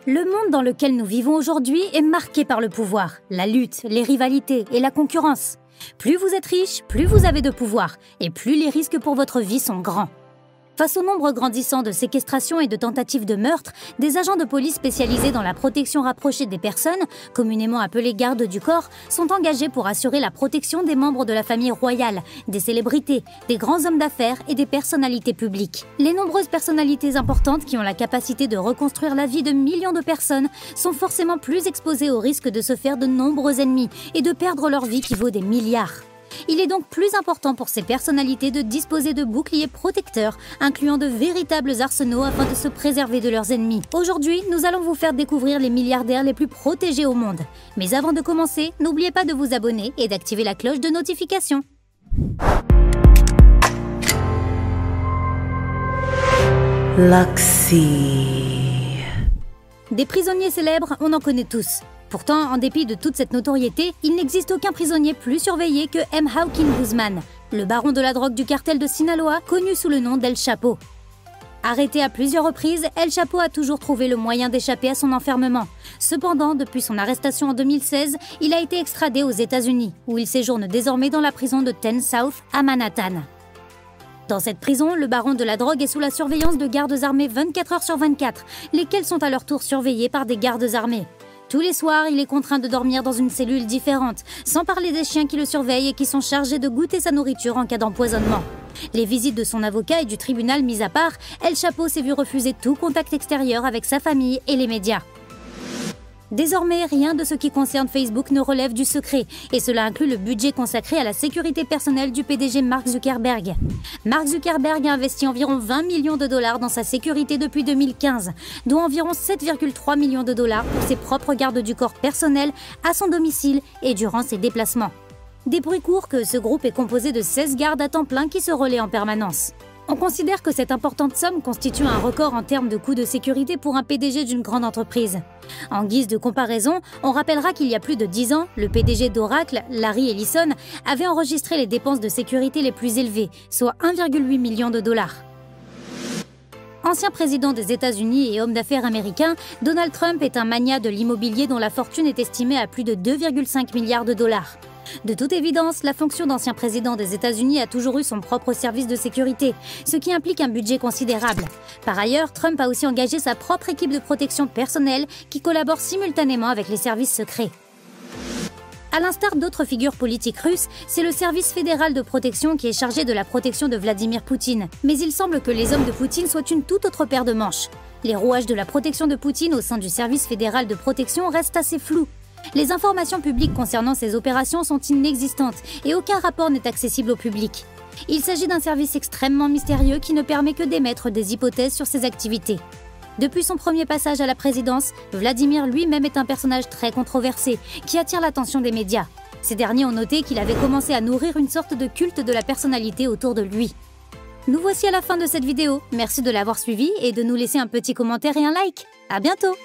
Le monde dans lequel nous vivons aujourd'hui est marqué par le pouvoir, la lutte, les rivalités et la concurrence. Plus vous êtes riche, plus vous avez de pouvoir, et plus les risques pour votre vie sont grands. Face au nombre grandissant de séquestrations et de tentatives de meurtre, des agents de police spécialisés dans la protection rapprochée des personnes, communément appelés gardes du corps, sont engagés pour assurer la protection des membres de la famille royale, des célébrités, des grands hommes d'affaires et des personnalités publiques. Les nombreuses personnalités importantes qui ont la capacité de reconstruire la vie de millions de personnes sont forcément plus exposées au risque de se faire de nombreux ennemis et de perdre leur vie qui vaut des milliards. Il est donc plus important pour ces personnalités de disposer de boucliers protecteurs, incluant de véritables arsenaux afin de se préserver de leurs ennemis. Aujourd'hui, nous allons vous faire découvrir les milliardaires les plus protégés au monde. Mais avant de commencer, n'oubliez pas de vous abonner et d'activer la cloche de notification. Luxy. Des prisonniers célèbres, on en connaît tous. Pourtant, en dépit de toute cette notoriété, il n'existe aucun prisonnier plus surveillé que M. Joaquin Guzman, le baron de la drogue du cartel de Sinaloa, connu sous le nom d'El Chapo. Arrêté à plusieurs reprises, El Chapo a toujours trouvé le moyen d'échapper à son enfermement. Cependant, depuis son arrestation en 2016, il a été extradé aux États-Unis, où il séjourne désormais dans la prison de 10 South à Manhattan. Dans cette prison, le baron de la drogue est sous la surveillance de gardes armés 24 heures sur 24, lesquels sont à leur tour surveillés par des gardes armés. Tous les soirs, il est contraint de dormir dans une cellule différente, sans parler des chiens qui le surveillent et qui sont chargés de goûter sa nourriture en cas d'empoisonnement. Les visites de son avocat et du tribunal mis à part, El Chapo s'est vu refuser tout contact extérieur avec sa famille et les médias. Désormais, rien de ce qui concerne Facebook ne relève du secret, et cela inclut le budget consacré à la sécurité personnelle du PDG Mark Zuckerberg. Mark Zuckerberg a investi environ 20 millions de dollars dans sa sécurité depuis 2015, dont environ 7,3 millions de dollars pour ses propres gardes du corps personnels à son domicile et durant ses déplacements. Des bruits courent que ce groupe est composé de 16 gardes à temps plein qui se relaient en permanence. On considère que cette importante somme constitue un record en termes de coûts de sécurité pour un PDG d'une grande entreprise. En guise de comparaison, on rappellera qu'il y a plus de 10 ans, le PDG d'Oracle, Larry Ellison, avait enregistré les dépenses de sécurité les plus élevées, soit 1,8 million de dollars. Ancien président des États-Unis et homme d'affaires américain, Donald Trump est un magnat de l'immobilier dont la fortune est estimée à plus de 2,5 milliards de dollars. De toute évidence, la fonction d'ancien président des États-Unis a toujours eu son propre service de sécurité, ce qui implique un budget considérable. Par ailleurs, Trump a aussi engagé sa propre équipe de protection personnelle qui collabore simultanément avec les services secrets. À l'instar d'autres figures politiques russes, c'est le service fédéral de protection qui est chargé de la protection de Vladimir Poutine. Mais il semble que les hommes de Poutine soient une toute autre paire de manches. Les rouages de la protection de Poutine au sein du service fédéral de protection restent assez flous. Les informations publiques concernant ces opérations sont inexistantes et aucun rapport n'est accessible au public. Il s'agit d'un service extrêmement mystérieux qui ne permet que d'émettre des hypothèses sur ses activités. Depuis son premier passage à la présidence, Vladimir lui-même est un personnage très controversé qui attire l'attention des médias. Ces derniers ont noté qu'il avait commencé à nourrir une sorte de culte de la personnalité autour de lui. Nous voici à la fin de cette vidéo. Merci de l'avoir suivi et de nous laisser un petit commentaire et un like. À bientôt!